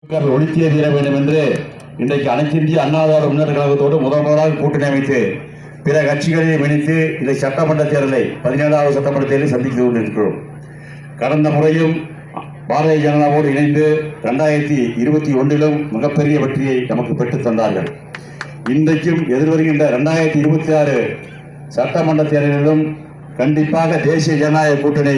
ஒழித்திய தீர வேண்டும் என்று இன்றைக்கு அனைத்து இந்திய அண்ணா திராவிட முன்னேற்ற கழகத்தோடு முதலாக கூட்டணி அமைத்து பிற கட்சிகளை இணைத்து இந்த சட்டமன்ற தேர்தலை 17வது சட்டமன்ற தேர்தலை சந்தித்து கொண்டிருக்கிறோம். கடந்த முறையும் பாரதிய ஜனதாவோடு இணைந்து 2021 மிகப்பெரிய வெற்றியை நமக்கு பெற்றுத் தந்தார்கள். இன்றைக்கும் எதிர்வருகின்ற 2026 சட்டமன்ற தேர்தலிலும் கண்டிப்பாக தேசிய ஜனநாயக கூட்டணி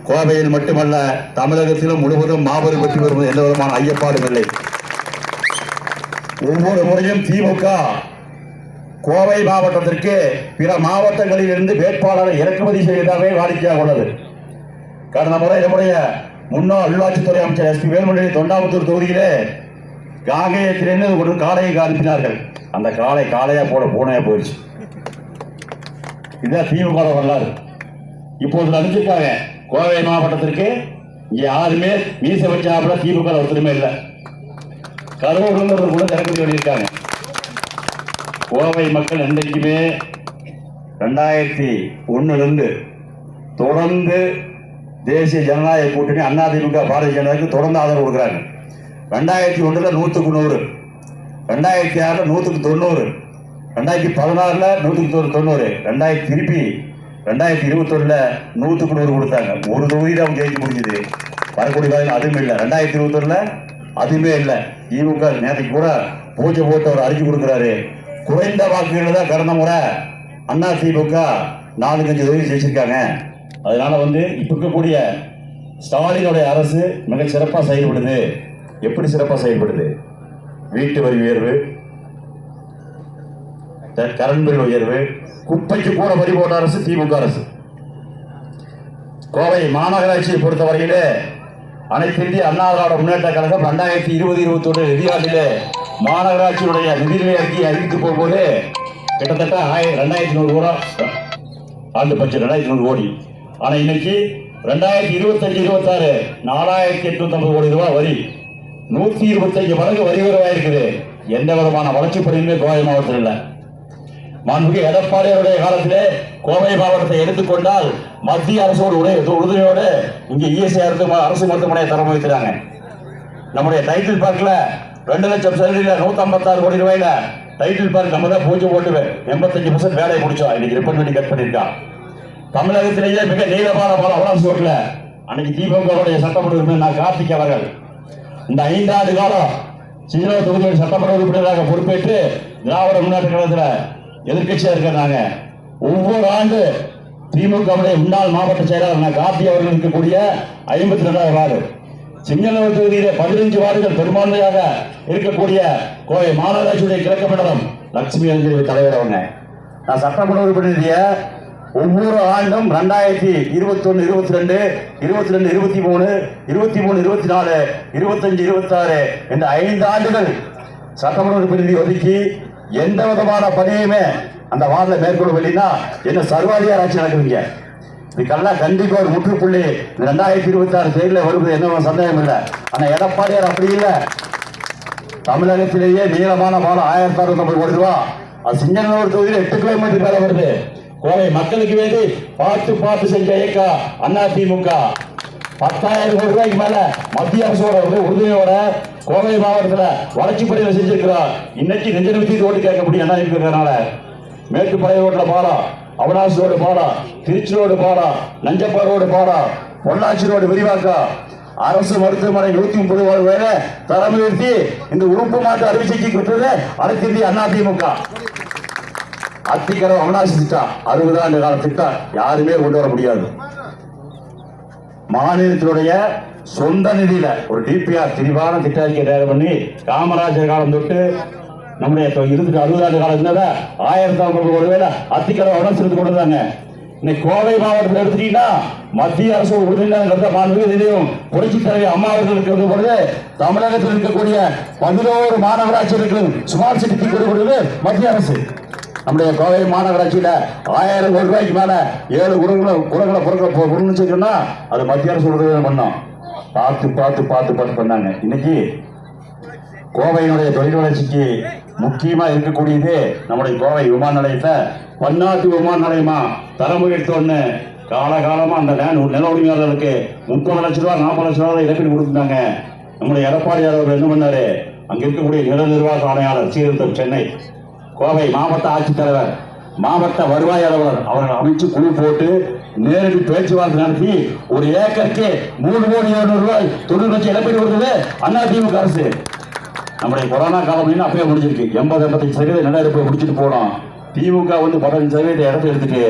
கோவையில் மட்டுமல்ல தமிழகத்திலும் முழுவதும் மாபெரும் வெற்றி பெறுவது எந்த விதமான ஐயப்பாடும் இல்லை. ஒவ்வொரு முறையும் திமுக கோவை மாவட்டத்திற்கு பிற மாவட்டங்களில் இருந்து வேட்பாளரை இறக்குமதி செய்வதாகவே வாடிக்கையாக உள்ளது. கடந்த முறை நம்முடைய முன்னாள் உள்ளாட்சித்துறை அமைச்சர் எஸ் பி வேலுமணி தொண்டாமுத்தூர் தொகுதியிலே காங்கேயத்திலிருந்து ஒரு காளையை அனுப்பினார்கள். அந்த காளையா போட பூனையா போயிடுச்சு. இதுதான் திமுக வரலாறு. இப்போது அனுப்பிச்சிருக்காங்க கோவை மாவட்டத்திற்கு. இங்கே யாருமே மீச வச்சாப்புல திமுக ஒருத்தருமே இல்லை. கரூர் கூட திறக்கி சொல்லியிருக்காங்க. கோவை மக்கள் என்றைக்குமே 2001 தொடர்ந்து தேசிய ஜனநாயக கூட்டணி அதிமுக பாரதிய ஜனதாவுக்கு தொடர்ந்து ஆதரவு கொடுக்குறாங்க. 2001 100க்கு 100, 2006 100க்கு 90, 2016 100க்கு 90, திருப்பி 2021 100க்கு 100 கொடுத்தாங்க. ஒரு தொகுதியில் அவங்க ஜெயிச்சு முடிஞ்சது. வரக்கூடிய காலம் அதுவும் இல்லை. 2021 அதுவுமே இல்லை. திமுக நேற்றுக்கு கூட பூஜை போட்டு அவர் அறிக்கை கொடுக்குறாரு. குறைந்த வாக்குகள் தான் கடந்த முறை அதிமுக 4-5 தொகுதி ஜெயிச்சிருக்காங்க. அதனால இப்ப இருக்கக்கூடிய ஸ்டாலினுடைய அரசு மிக சிறப்பாக செயல்படுது. எப்படி சிறப்பாக செயல்படுது? வீட்டு வரி உயர்வு, கரண்ட் பில் உயர்வு, குப்பைக்கு கூட வரி போட்ட அரசு திமுக அரசு. கோவை மாநகராட்சியை பொறுத்தவரையிலே அனைத்து இந்திய அண்ணா திராவிட முன்னேற்ற கழகம் 2020-21 நிதியாண்டிலே மாநகராட்சியுடைய நிதிநிலை அறிக்கையை அறிவித்து போகும்போது கிட்டத்தட்ட 2100 கோடி ஆண்டு பட்ஜெட் 2100 கோடி. ஆனா இன்னைக்கு 2025-26 4850 கோடி ரூபாய் வரி, 125 மடங்கு வரி உயர்வாயிருக்குது. எந்த விதமான வளர்ச்சி பணியுமே கோவை மாவட்டத்தில் இல்லை. மாண்புமிகு எடப்பாடியாருடைய காலத்திலே கோவை மாவட்டத்தை எடுத்துக்கொண்டால் மத்திய அரசோடு உறுதுணையோடு இங்கே இஎஸ்ஐ அரசு மருத்துவமனையை தரம் வைக்கிறாங்க. நம்முடைய டைட்டில் பார்க்ல 2 லட்சம் செலவில் 156 கோடி ரூபாயில டைட்டில் பார்க் நம்ம தான் பூஜை போட்டு 85% வேலையை முடிச்சோம். இன்னைக்கு ரிப்பன் பண்ணி கட் பண்ணியிருக்கான். தமிழகத்திலேயே மிக நீளமான பாலம் அவலாசி ரோட்ல அன்னைக்கு திமுக சட்டமன்ற உறுப்பினர் கார்த்திக் அவர்கள் இந்த 5 ஆண்டு காலம் சீரோ தொகுதியில் சட்டமன்ற உறுப்பினராக பொறுப்பேற்று திராவிட முன்னேற்ற கழகத்தில் எதிர்கட்சியா இருக்கிறாங்க. ஒவ்வொரு ஆண்டு திமுக முன்னாள் மாவட்ட செயலாளர் கார்த்தி அவர்கள் இருக்கக்கூடிய 52வது வார்டு, சிங்கநல்லூர் தொகுதியிலே 15 வார்டுகள் பெரும்பான்மையாக இருக்கக்கூடிய கோவை மாநகராட்சியுடைய கிழக்கு மண்டலம் லட்சுமி தலைவர் அவங்க. நான் சட்டமன்ற உறுப்பினர் ஒவ்வொரு ஆண்டும் 2021, 22, 22, 23, 23, 24, 25, 26 என்ற 5 ஆண்டுகள் சட்டமன்ற உறுப்பினர் ஒதுக்கி எந்த விதமான பணியுமே அந்த வார்டில் மேற்கொள்ளவில்லைன்னா என்ன சர்வாதிகார ஆட்சி நடக்குதுங்க. இதுக்கெல்லாம் கண்டிப்பா ஒரு முற்றுப்புள்ளி 2026 தேர்தலில் வருவது என்ன சந்தேகம் இல்லை. ஆனா எடப்பாடியார் அப்படி இல்லை. தமிழகத்திலேயே நீளமான பாலம் 1650 கோடி ரூபாய். அது சிங்கநல்லூர் தொகுதியில் 8 கிலோமீட்டர் மேல வருது. கோவை மக்களுக்கு வேண்டி பார்த்து செஞ்ச இயக்கம் அதிமுக 10,000 கோடி ரூபாய்க்கு மேல மத்திய அரசோட உறுதியோட கோவை மாவட்டத்தில் வளர்ச்சி பணிகளை செஞ்சிருக்கிறார். இன்னைக்கு நெஞ்ச நிறுத்தி ஓட்டு கேட்க முடியும் இருக்கிறதுனால மேட்டுப்பாளைய ரோட்ல பாலம், அவனாசி ரோடு பாலம், திருச்சி ரோடு பாலம், நஞ்சப்பா ரோடு பாலம், பொள்ளாச்சி ரோடு விரிவாக்கம், அரசு மருத்துவமனை 130 பேரை தரம் உயர்த்தி இந்த உறுப்பு மாற்று அறிவிச்சைக்கு கொடுத்தது அனைத்து இந்திய அதிமுக. அத்திக்கரம் அவனாசி திட்டம் 60 ஆண்டு கால திட்டம் யாருமே கொண்டு வர முடியாது. மாநிலத்தினுடைய சொந்த நிதியில ஒரு டிபிஆர் திரிவான திட்ட அறிக்கை தயார் பண்ணி காமராஜர் காலம் தொட்டு நம்முடைய 60 ஆண்டு காலம் இருந்தத 1500 கோடி ரூபாயில அத்திக்கரம் அவனாசி கொண்டு வந்தாங்க. இன்னைக்கு கோவை மாவட்டத்தில் எடுத்துட்டீங்கன்னா மத்திய அரசு உறுதியும் புரட்சி தலைவர் அம்மா அவர்கள் இருக்கிறது பொழுது தமிழகத்தில் இருக்கக்கூடிய 11 மாநகராட்சிகளுக்கு ஸ்மார்ட் சிட்டி கொடுக்கிறது மத்திய அரசு. நம்முடைய கோவை மாநகராட்சியில 1000 கோடி ரூபாய்க்கு மேல 7 குடங்களை அது மத்திய அரசு உறுதி பண்ணோம். பார்த்து பண்ணாங்க. இன்னைக்கு கோவையினுடைய தொழில் வளர்ச்சிக்கு முக்கியமா இருக்கக்கூடியது நம்முடைய கோவை விமான நிலையத்தை பன்னாட்டு விமான நிலையமா தரம் உயர்த்தோன்னு காலகாலமா அந்த நில உரிமையாளர்களுக்கு 30 லட்சம் ரூபாய் 40 லட்சம் ரூபாய் இழப்பீடு கொடுத்துட்டாங்க. நம்முடைய எடப்பாடியார் அவர்கள் என்ன பண்ணாரு, அங்க இருக்கக்கூடிய நில நிர்வாக ஆணையாளர் சீர்திருத்தம் சென்னை, கோவை மாவட்ட ஆட்சித்தலைவர், மாவட்ட வருவாய் அலுவலர் அவர்கள் அமைச்சு குழு போட்டு நேரடி பேச்சுவார்த்தை நடத்தி ஒரு ஏக்கருக்கு 3,700,000 ரூபாய் தொழில் வச்சு இழப்பீடு கொடுத்தது அதிமுக அரசு. நம்முடைய கொரோனா காலம் அப்பயே முடிஞ்சிருக்கு. 80-85% நில எடுப்பு முடிச்சுட்டு போனோம். திமுக 15% இடத்தை எடுத்துட்டு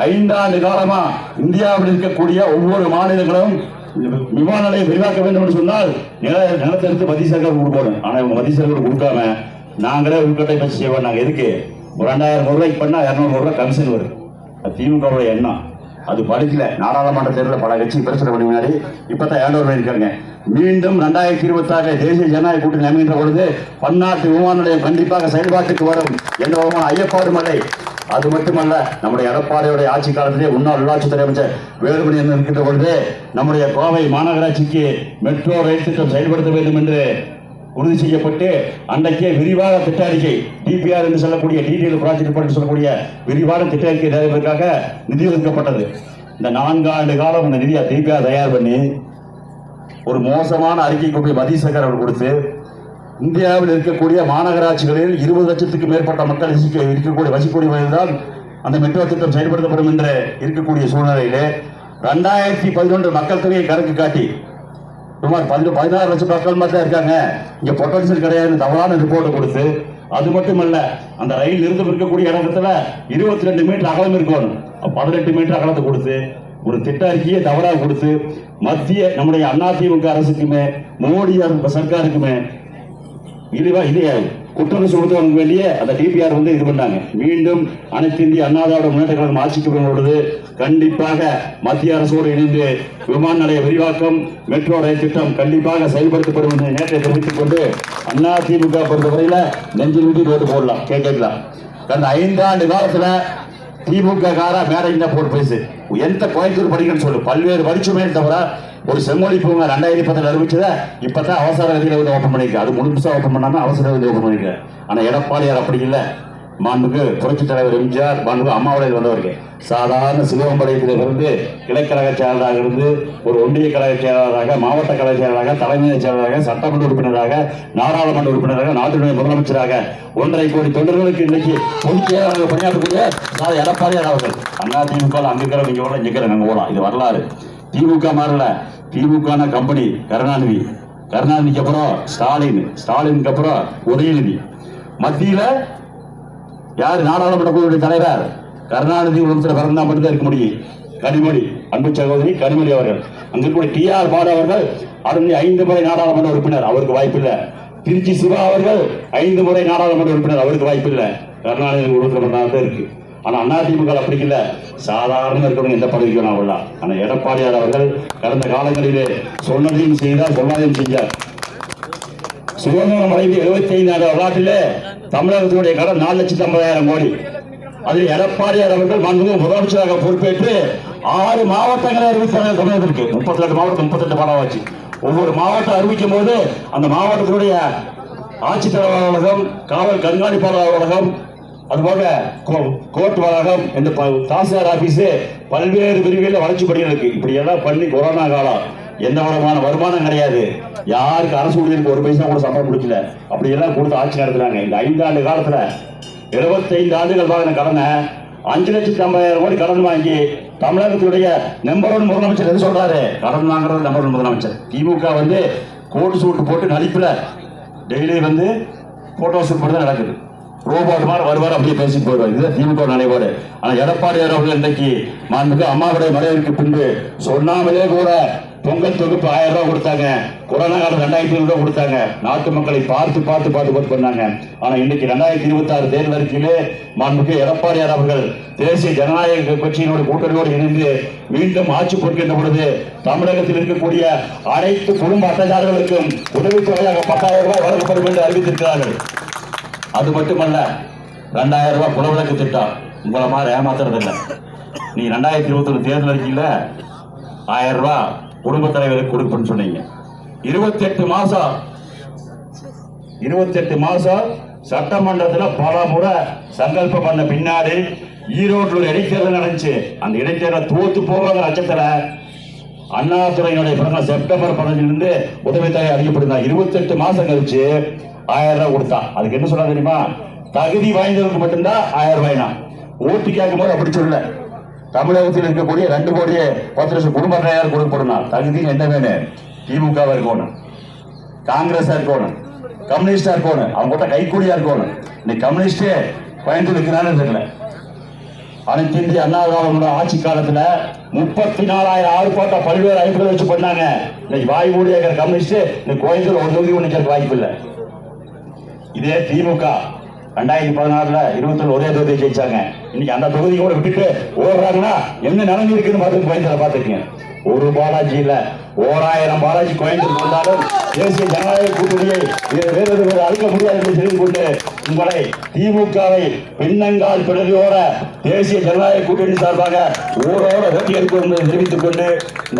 5 ஆண்டு காலமா இந்தியாவில் இருக்கக்கூடிய ஒவ்வொரு மாநிலங்களும் விமான நிலையம் விரிவாக்க வேண்டும் என்று சொன்னால் நிலத்தை எடுத்து மத்திய சர்க்கார் கொடுக்கணும். ஆனா இவங்க மத்திய சர்க்கார் கொடுக்காம நாங்களே உள்கட்டை பற்றி செய்வோம். நாங்க எதுக்கு 2,000 ரூபாய்க்கு பண்ணா 200 ரூபாய் கமிஷன் வரும். திமுக எண்ணம் அது படிக்கல. நாடாளுமன்ற தேர்தலில் பல கட்சி பிரச்சனை பண்ணி முன்னாடி இப்பதான் 200 ரூபாய் இருக்காங்க. மீண்டும் 2026 தேசிய ஜனநாயக கூட்டணி அமைகின்ற பொழுது பன்னாட்டு விமான நிலையம் கண்டிப்பாக செயல்பாட்டுக்கு வரும் என்ற ஐயப்பாடும் இல்லை. அது மட்டுமல்ல, நம்முடைய எடப்பாடியுடைய ஆட்சி காலத்திலே முன்னாள் உள்ளாட்சித்துறை அமைச்சர் வேலுமணி இருக்கின்ற பொழுது நம்முடைய கோவை மாநகராட்சிக்கு மெட்ரோ ரயில் திட்டம் செயல்படுத்த வேண்டும் என்று உறுதி செய்யப்பட்டு அன்றைக்கே விரிவாக திட்ட அறிக்கை டிபிஆர் என்று சொல்லக்கூடிய டீடைல் ப்ராஜெக்ட் என்று சொல்லக்கூடிய விரிவான திட்ட அறிக்கை தயாரிப்பதற்காக நிதி ஒதுக்கப்பட்டது. இந்த 4 ஆண்டு காலம் இந்த நிதியை டிபிஆர் தயார் பண்ணி ஒரு மோசமான அறிக்கைக்கு போய் மத்திய சர்க்கார் அவர் கொடுத்து இந்தியாவில் இருக்கக்கூடிய மாநகராட்சிகளில் 20 லட்சத்துக்கு மேற்பட்ட மக்கள் இருக்கக்கூடிய வசிக்கூடிய வயதுதான் அந்த மெட்ரோ திட்டம் செயல்படுத்தப்படும் என்று இருக்கக்கூடிய சூழ்நிலையிலே 2011 மக்கள் தொகையை கணக்கு காட்டி சுமார் 16 லட்சம் மக்கள் மட்டும் இருக்காங்க, இங்க பொட்டன்சியல் கிடையாது தவறான ரிப்போர்ட் கொடுத்து, அது மட்டுமல்ல அந்த ரயில் நிறுத்தம் இருக்கக்கூடிய இடத்துல 22 மீட்டர் அகலம் இருக்கணும், 18 மீட்டர் அகலத்தை கொடுத்து ஒரு திட்ட அறிக்கையை தவறாக கொடுத்து மத்திய நம்முடைய அதிமுக அரசுக்குமே மோடி சர்க்காருக்குமே இதே குற்றம் சுமத்துவதற்கு வேண்டிய அந்த டிபிஆர் இது பண்ணாங்க. மீண்டும் அனைத்து இந்திய அண்ணா திராவிட முன்னேற்ற கழகம் ஆட்சிக்கு வரும்பொழுது கண்டிப்பாக மத்திய அரசோடு இணைந்து விமான நிலைய விரிவாக்கம் மெட்ரோ ரயில் திட்டம் கண்டிப்பாக செயல்படுத்தப்படும் என்று நேற்றை தெரிவித்துக் கொண்டு அதிமுக பொறுத்தவரையில நெஞ்சில் விட்டு ஓட்டு போடலாம் கேட்கலாம். கடந்த 5 ஆண்டு காலத்துல திமுக காரா மேடைக்கு போட்டு பேசு எந்த கோயம்புத்தூர் படிக்கணும்னு சொல்லு பல்வேறு படிச்சுமே தவிர ஒரு செம்மொழி பூங்கா 2010 அறிவிச்சத இப்பதான் அவசர கதியில ஓப்பன் பண்ணிருக்க. அது முழுசா ஓப்பன் பண்ணாம அவசர கதியில ஓப்பன் பண்ணிருக்க. ஆனா எடப்பாடியார் அப்படி இல்லை. மாண்புக்கு புரட்சி தலைவர் எம்ஜிஆர் மாண்புக்கு அம்மாவுடைய வந்தவர்கள் சாதாரண சிலுவம்பாளையத்திலிருந்து கிளைக்கழக செயலராக இருந்து ஒரு ஒன்றிய கழக செயலாளராக, மாவட்ட கழக செயலராக, தலைமை செயலராக, சட்டமன்ற உறுப்பினராக, நாடாளுமன்ற உறுப்பினராக, நாட்டினுடைய முதலமைச்சராக 1.5 கோடி தொண்டர்களுக்கு இன்னைக்கு பொதுச் செயலாளராக பணியாற்றக்கூடிய எடப்பாடியார் அவர்கள். அதிமுக அங்கிருக்கிற இங்க கூட இங்க அங்க போலாம். இது வரலாறு. திமுக மாறல. திமுக கம்பெனி கருணாநிதிக்கு அப்புறம் ஸ்டாலினுக்கு அப்புறம் உதயநிதி, மத்தியில யாரு நாடாளுமன்ற குழுவுடைய தலைவர் கருணாநிதி உடம்புல பிறந்தா மட்டும்தான் இருக்க முடியும். கனிமொழி, அன்பு சகோதரி கனிமொழி அவர்கள், அங்க கூட டிஆர் பாலு அவர்கள் 5 முறை நாடாளுமன்ற உறுப்பினர், அவருக்கு வாய்ப்பு இல்லை. திருச்சி சிவா அவர்கள் 5 முறை நாடாளுமன்ற உறுப்பினர், அவருக்கு வாய்ப்பு இல்லை. கருணாநிதி உறுப்பினர் தான் இருக்கு. ஆனா அதிமுக அப்படி இல்லை. சாதாரண இருக்கிறவங்க எந்த பதவிக்கு வேணாம் வரலாம். ஆனா எடப்பாடியார் அவர்கள் கடந்த காலங்களிலே சொன்னதையும் செய்தார், சொன்னதையும் செஞ்சார். சுதந்திரம் அடைந்து 75 ஆண்டு வரலாற்றிலே தமிழகத்தினுடைய கடன் 4,50,000 கோடி. அதில் எடப்பாடியார் அவர்கள் மாண்புமிகு முதலமைச்சராக பொறுப்பேற்று 6 மாவட்டங்களை அறிவித்தார்கள். தமிழகத்திற்கு 38 மாவட்டம் 38 பாடமாச்சு. ஒவ்வொரு மாவட்டம் அறிவிக்கும் போது அந்த மாவட்டத்தினுடைய ஆட்சித்தலைவர் அலுவலகம், காவல் கண்காணிப்பாளர் அலுவலகம், அதுபோக கோர்ட் வளாகம், இந்த தாசில்தார் ஆபீஸ், பல்வேறு பிரிவுகளில் வளர்ச்சி பணிகள் இருக்கு. இப்படி எல்லாம் பண்ணி கொரோனா காலம் எந்த விதமான வருமானம் கிடையாது. யாருக்கு அரசு ஊழியருக்கு 1 பைசா கூட சம்பளம் கொடுக்கல. அப்படி எல்லாம் கொடுத்து ஆட்சி நடத்துறாங்க. இந்த 5 ஆண்டு காலத்துல 25 ஆண்டுகள் வாங்கின கடனை 5,50,000 கோடி கடன் வாங்கி தமிழகத்துடைய நம்பர் 1 முதலமைச்சர் எது சொல்றாரு? கடன் வாங்குறது நம்பர் 1 முதலமைச்சர். திமுக கோட்டு சூட்டு போட்டு நடிப்புல டெய்லி போட்டோ ஷூட் போட்டு தான் நடக்குது. ரோபோட் மாதிரி வருவார், அப்படியே பேசிட்டு போயிடுவார். இதுதான் திமுக நிலைப்பாடு. ஆனா எடப்பாடியார் அவர்கள் இன்றைக்கு மாண்புமிகு அம்மாவுடைய மறைவிற்கு பின்பு சொன்னாமலே கூட பொங்கல் தொகுப்பு 1000 ரூபாய் கொடுத்தாங்க. கொரோனா காலம் 2,500 ரூபாய் கொடுத்தாங்க. நாட்டு மக்களை பார்த்து பண்ணாங்க. ஆனா இன்னைக்கு 2026 தேர்தல் அறிக்கையிலே மாண்புமிகு எடப்பாடியார் அவர்கள் தேசிய ஜனநாயக கட்சியினோட கூட்டணியோடு இணைந்து மீண்டும் ஆட்சி பொறுக்கின்ற பொழுது தமிழகத்தில் இருக்கக்கூடிய அனைத்து குடும்ப அட்டைதாரர்களுக்கும் உதவித்தொகையாக 10,000 ரூபாய் வழங்கப்படும் என்று அறிவித்திருக்கிறார்கள். அது மட்டுமல்ல, 2,000 ரூபாய் குலவிளக்கு திட்டம். உங்களை மாதிரி ஏமாத்துறது இல்லை. நீ 2021 தேர்தல் அறிக்கையில 1000 ரூபாய் குடும்ப தலைவருக்கு கொடுப்பேன்னு சொன்னீங்க. 28 மாசம் சட்டமன்றத்தில் பல முறை சங்கல்பம் பண்ண பின்னாடி ஈரோட்டில் ஒரு இடைத்தேர்தல் நடந்துச்சு. அந்த இடைத்தேர்தல் தோத்து போகிற லட்சத்துல அண்ணாதுரையினுடைய பிறந்த செப்டம்பர் 15 உதவித்தொகை அறியப்படுதா 28 மாசம் கழிச்சு 1000 ரூபாய் கொடுத்தா. அதுக்கு என்ன சொல்ல தெரியுமா? தகுதி வாய்ந்தவருக்கு மட்டும்தான் 1000 ரூபாய்னா. ஓட்டு கேட்கும் போது அப்படி சொல்ல. தமிழகத்தில் இருக்கக்கூடிய 2 கோடி 10 லட்சம் குடும்ப அட்டையார் கொடுக்கப்படும். தகுதி என்ன வேணும்? திமுக இருக்கணும், காங்கிரஸா இருக்கணும், கம்யூனிஸ்டா இருக்கணும், அவங்க கூட கைக்கூலியா இருக்கணும். இன்னைக்கு கம்யூனிஸ்டே பயந்து வைக்கிறான்னு தெரியல. அனைத்து இந்திய அண்ணா திராவிட ஆட்சி காலத்துல 34,000 ஆர்ப்பாட்டம் பல்வேறு அமைப்புகளை வச்சு பண்ணாங்க. இன்னைக்கு வாய் மூடி இருக்கிற கம்யூனிஸ்ட் இன்னைக்கு கோயம்புத்தூர் ஒரு தொகுதி ஒன்று வாய்ப்பு இல்லை. இதே திமுக 2016 21 ஒரே தொகுதியை ஜெயிச்சாங்க. இன்னைக்கு அந்த தொகுதி கூட விட்டுட்டு ஓடுறாங்கன்னா என்ன நிலைமை இருக்குன்னு பார்த்து கோயம்புத்தூர் பார்த்துருக்கீங்க. ஒரு பாலாஜி இல்ல 1000 பாலாஜி கோயம்புத்தூர் வந்தாலும் தேசிய ஜனநாயக கூட்டணியை வேறு அழிக்க முடியாது என்று தெரிந்து கொண்டு உங்களை திமுகவை பின்னங்கால் பிறகு தேசிய ஜனநாயக கூட்டணி சார்பாக ஊரோட வெற்றி எடுக்கும் என்பதை தெரிவித்துக் கொண்டு